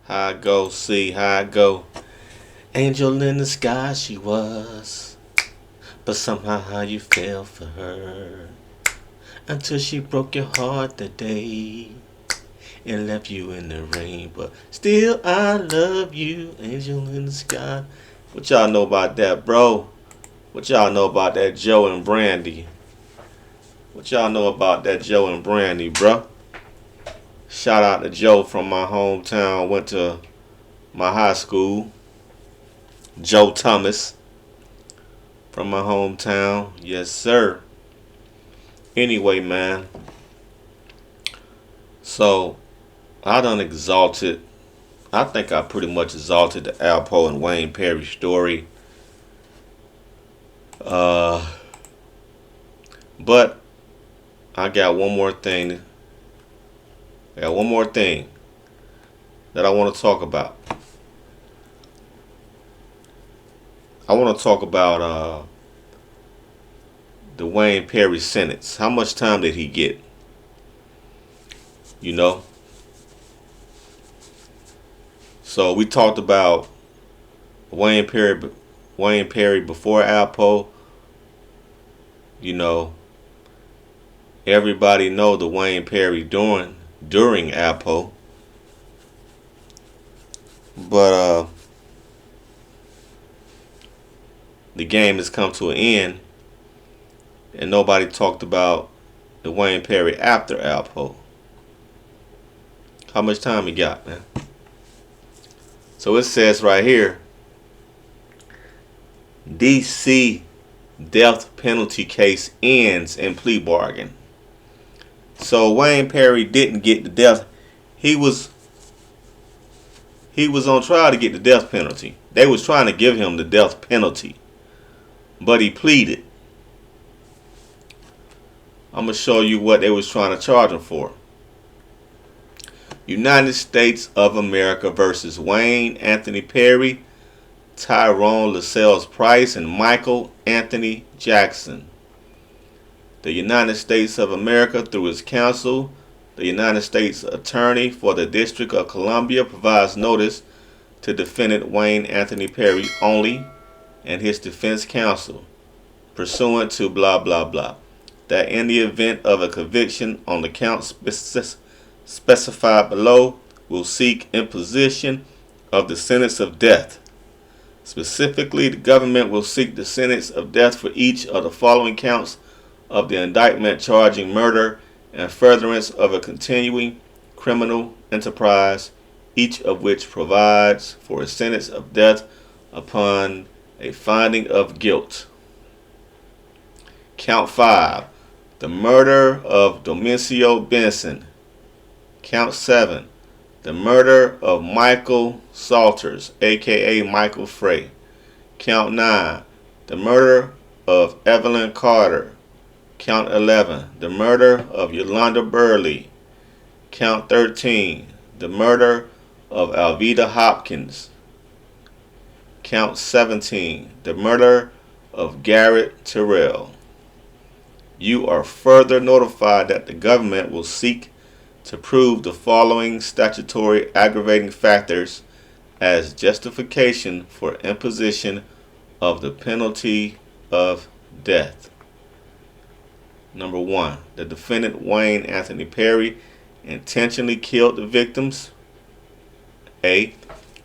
How I go, see how I go. Angel in the sky she was, but somehow you fell for her. Until she broke your heart that day and left you in the rain. But still I love you, angel in the sky. What y'all know about that, bro? What y'all know about that Joe and Brandy? What y'all know about that Joe and Brandy, bro? Shout out to Joe from my hometown. Went to my high school. Joe Thomas from my hometown. Yes, sir. Anyway, man. So, I done exalted. I think I pretty much exalted the Alpo and Wayne Perry story. Uh, but I got one more thing. I got one more thing that I want to talk about. I want to talk about the Wayne Perry sentence. How much time did he get? You know? So we talked about Wayne Perry before Alpo. You know, everybody know the Wayne Perry during Alpo. But the game has come to an end, and nobody talked about the Wayne Perry after Alpo. How much time he got, man? So it says right here, DC death penalty case ends in plea bargain. So Wayne Perry didn't get the death. He was on trial to get the death penalty. They was trying to give him the death penalty, but he pleaded. I'm gonna show you what they was trying to charge him for. United States of America versus Wayne Anthony Perry, Tyrone Lascelles Price, and Michael Anthony Jackson. The United States of America, through its counsel, the United States Attorney for the District of Columbia, provides notice to defendant Wayne Anthony Perry only and his defense counsel, pursuant to blah blah blah, that in the event of a conviction on the counts specified below, will seek imposition of the sentence of death. Specifically, the government will seek the sentence of death for each of the following counts of the indictment charging murder and furtherance of a continuing criminal enterprise, each of which provides for a sentence of death upon a finding of guilt. Count 5, the murder of Domicio Benson. Count 7, the murder of Michael Salters, aka Michael Frey. Count 9, the murder of Evelyn Carter. Count 11, the murder of Yolanda Burley. Count 13, the murder of Alveda Hopkins. Count 17, the murder of Garrett Terrell. You are further notified that the government will seek to prove the following statutory aggravating factors as justification for imposition of the penalty of death. Number 1, the defendant Wayne Anthony Perry intentionally killed the victims. A.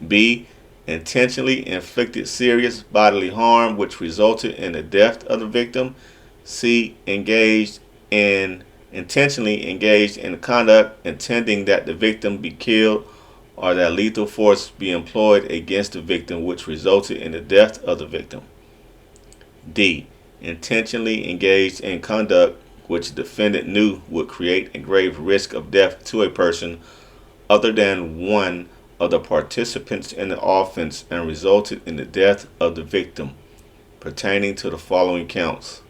B. Intentionally inflicted serious bodily harm which resulted in the death of the victim. C. Intentionally engaged in conduct intending that the victim be killed or that lethal force be employed against the victim which resulted in the death of the victim. D. Intentionally engaged in conduct which the defendant knew would create a grave risk of death to a person other than one of the participants in the offense and resulted in the death of the victim, pertaining to the following counts.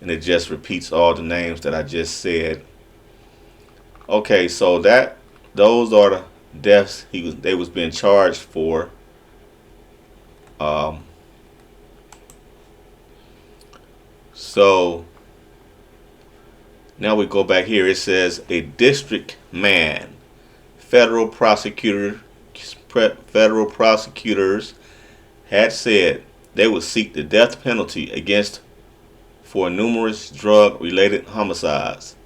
And it just repeats all the names that I just said. Okay, so those are the deaths they was being charged for. So now we go back here. It says a district man, federal prosecutor federal prosecutors had said they would seek the death penalty against for numerous drug-related homicides,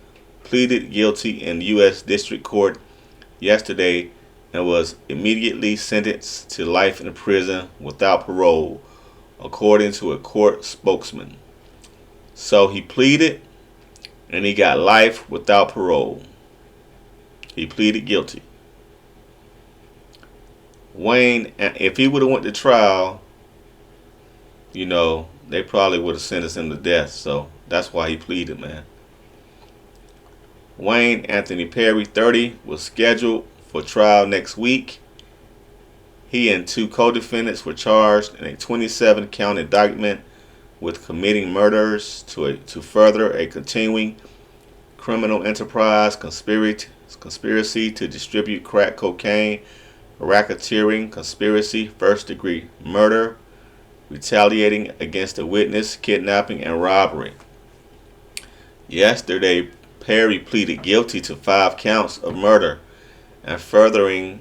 pleaded guilty in U.S. District Court yesterday and was immediately sentenced to life in prison without parole, according to a court spokesman. So he pleaded and he got life without parole. He pleaded guilty. Wayne, if he would have went to trial, they probably would have sentenced him to death. So that's why he pleaded, man. Wayne Anthony Perry, 30, was scheduled for trial next week. He and two co-defendants were charged in a 27-count indictment with committing murders to further a continuing criminal enterprise, conspiracy to distribute crack cocaine, racketeering, conspiracy, first-degree murder, retaliating against a witness, kidnapping, and robbery. Yesterday, Perry pleaded guilty to 5 counts of murder and furthering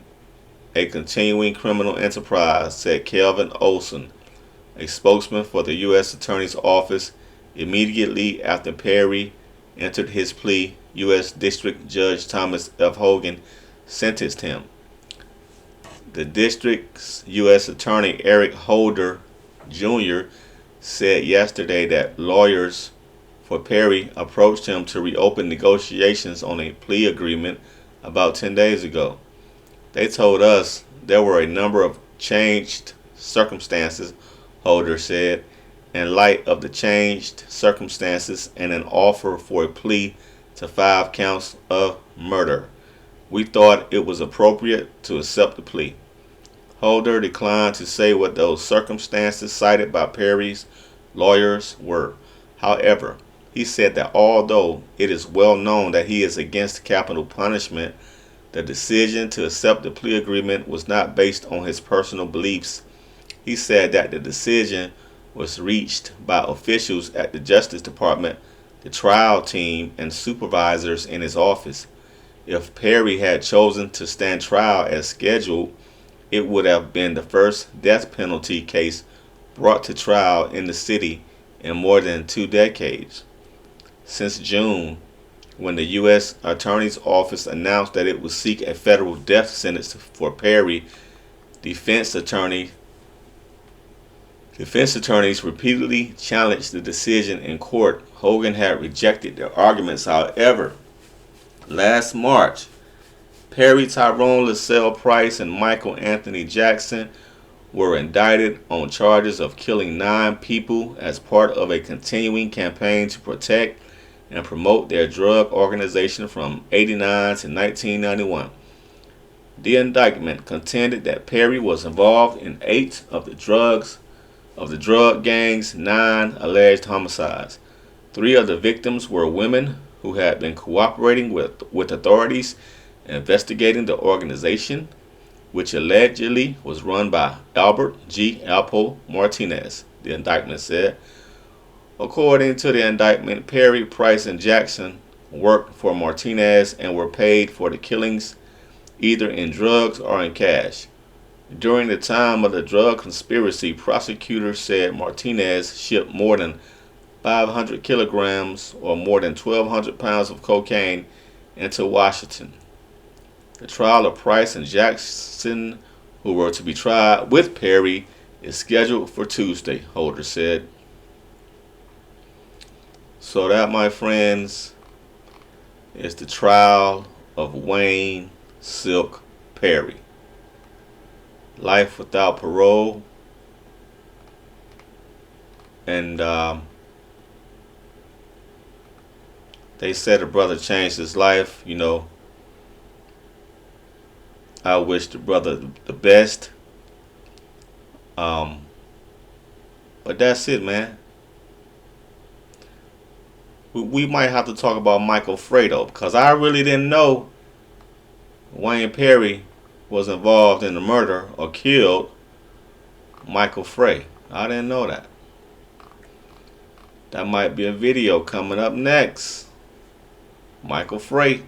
a continuing criminal enterprise, said Kelvin Olson, a spokesman for the U.S. Attorney's Office, immediately after Perry entered his plea. U.S. District Judge Thomas F. Hogan sentenced him. The district's U.S. Attorney Eric Holder Jr. said yesterday that lawyers for Perry approached him to reopen negotiations on a plea agreement about 10 days ago. They told us there were a number of changed circumstances, Holder said, in light of the changed circumstances and an offer for a plea to 5 counts of murder. We thought it was appropriate to accept the plea. Holder declined to say what those circumstances cited by Perry's lawyers were. However, he said that although it is well known that he is against capital punishment, the decision to accept the plea agreement was not based on his personal beliefs. He said that the decision was reached by officials at the Justice Department, the trial team, and supervisors in his office. If Perry had chosen to stand trial as scheduled, it would have been the first death penalty case brought to trial in the city in more than 2 decades. Since June, when the U.S. Attorney's Office announced that it would seek a federal death sentence for Perry, defense attorneys repeatedly challenged the decision in court. Hogan had rejected their arguments. However, last March, Perry, Tyrone Lassell Price, and Michael Anthony Jackson were indicted on charges of killing 9 people as part of a continuing campaign to protect and promote their drug organization from 1989 to 1991. The indictment contended that Perry was involved in 8 of the drug gang's 9 alleged homicides. 3 of the victims were women who had been cooperating with authorities investigating the organization, which allegedly was run by Albert G. Alpo Martinez, the indictment said. According to the indictment, Perry, Price, and Jackson worked for Martinez and were paid for the killings either in drugs or in cash. During the time of the drug conspiracy, prosecutors said Martinez shipped more than 500 kilograms or more than 1,200 pounds of cocaine into Washington. The trial of Price and Jackson, who were to be tried with Perry, is scheduled for Tuesday, Holder said. So that, my friends, is the trial of Wayne Silk Perry. Life without parole. And they said the brother changed his life. I wish the brother the best. But that's it, man. We might have to talk about Michael Frey, though, because I really didn't know Wayne Perry was involved in the murder or killed Michael Frey. I didn't know that. That might be a video coming up next. Michael Frey.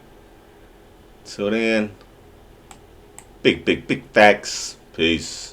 Till then, Big facts. Peace.